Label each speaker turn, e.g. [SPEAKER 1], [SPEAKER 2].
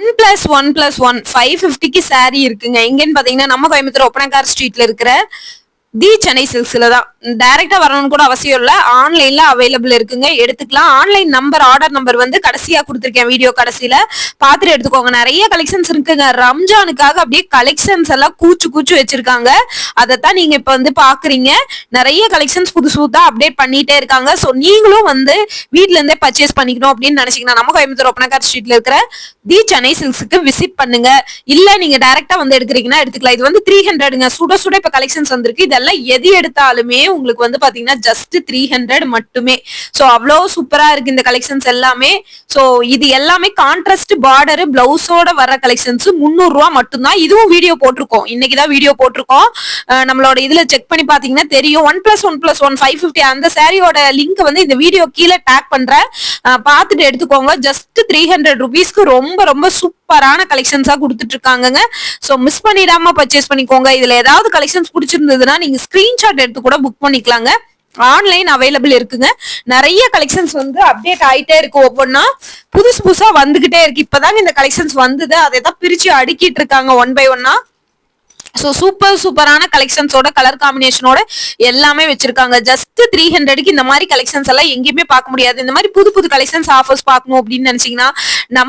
[SPEAKER 1] 1+1+1 550க்கு saree இருக்குங்க. எங்கன்னு பாத்தீங்கன்னா நம்ம கோயம்புத்தூர் ஒப்பனக்கார் ஸ்ட்ரீட்ல இருக்கிற தி சென்னை சில்க்ஸ்ல தான். டைரக்டா வரணும்னு கூட அவசியம் இல்ல, ஆன்லைன்ல அவைலபிள் இருக்குங்க, எடுத்துக்கலாம். ஆன்லைன் நம்பர் ஆர்டர் நம்பர் வந்து கடைசியா கொடுத்துருக்கேன் வீடியோ கடைசியில, பாத்துட்டு எடுத்துக்கோங்க. நிறைய கலெக்ஷன்ஸ் இருக்குங்க. ரம்ஜானுக்காக அப்படியே கலெக்ஷன்ஸ் எல்லாம் கூச்சு கூச்சு வச்சிருக்காங்க. அதைத்தான் நீங்க இப்ப வந்து பாக்குறீங்க. நிறைய கலெக்ஷன்ஸ் புதுசு புதுசா அப்டேட் பண்ணிட்டே இருக்காங்க. சோ நீங்களும் வந்து வீட்ல இருந்தே பர்ச்சேஸ் பண்ணிக்கணும் அப்படின்னு நினைச்சீங்கன்னா நம்ம கோயம்புத்தூர் ஒப்பனக்கார் ஸ்ட்ரீட்ல இருக்கிற தி சென்னை சில்க்ஸ்க்கு விசிட் பண்ணுங்க. இல்ல நீங்க டைரக்டா வந்து எடுக்கிறீங்கன்னா எடுத்துக்கலாம். இது வந்து 300ங்க. சுட சுட இப்ப கலெக்ஷன்ஸ் வந்திருக்கு. இதெல்லாம் எது எடுத்தாலுமே உங்களுக்கு வந்து பாத்தீங்கன்னா ஜஸ்ட் 300 மட்டுமே. சோ அவ்வளவு சூப்பரா இருக்கு இந்த கலெக்ஷன்ஸ் எல்லாமே. சோ இது எல்லாமே கான்ட்ராஸ்ட் பார்டர் பிளவுஸோட வர கலெக்ஷன்ஸ் 300 ரூபாய் மட்டும்தான். இதுவும் வீடியோ போட்டிருக்கோம், இன்னைக்குதான் வீடியோ போட்டிருக்கோம். நம்மளோட இதுல செக் பண்ணி பாத்தீங்கன்னா தெரியும். 1+1+1 550 அந்த சாரியோட லிங்க் வந்து இந்த வீடியோ கீழே டேக் பண்றேன், பாத்துட்டு எடுத்துக்கோங்க. ஜஸ்ட் 300 ருபீஸ்க்கு ரொம்ப ரொம்ப சூப்பரான கலெக்ஷன்ஸா கொடுத்துட்டு இருக்காங்க. சோ மிஸ் பண்ணிடாம பர்ச்சேஸ் பண்ணிக்கோங்க. இதுல ஏதாவது கலெக்ஷன்ஸ் பிடிச்சிருந்ததுன்னா நீங்க ஸ்கிரீன்ஷாட் எடுத்து கூட புக் பண்ணிக்கலாங்க. ஆன்லைன் அவைலபிள் இருக்குங்க. நிறைய கலெக்ஷன்ஸ் வந்து அப்டேட் ஆயிட்டே இருக்கு, ஒவ்வொன்னா புதுசு புதுசா வந்துகிட்டே இருக்கு. இப்பதாங்க இந்த கலெக்ஷன்ஸ் வந்தது, அதை தான் பிரிச்சு அடுக்கிட்டு இருக்காங்க ஒன் பை ஒன்னா. சோ சூப்பரான கலெக்ஷன்ஸோட கலர் காம்பினேஷனோட எல்லாமே வச்சிருக்காங்க. ஜஸ்ட் 300க்கு இந்த மாதிரி கலெக்ஷன்ஸ் எல்லாம் எங்கேயுமே பார்க்க முடியாது. இந்த மாதிரி புது புது கலெக்ஷன்ஸ் ஆஃபர்ஸ் பார்க்கணும் அப்படின்னு நினைச்சீங்கன்னா நம்ம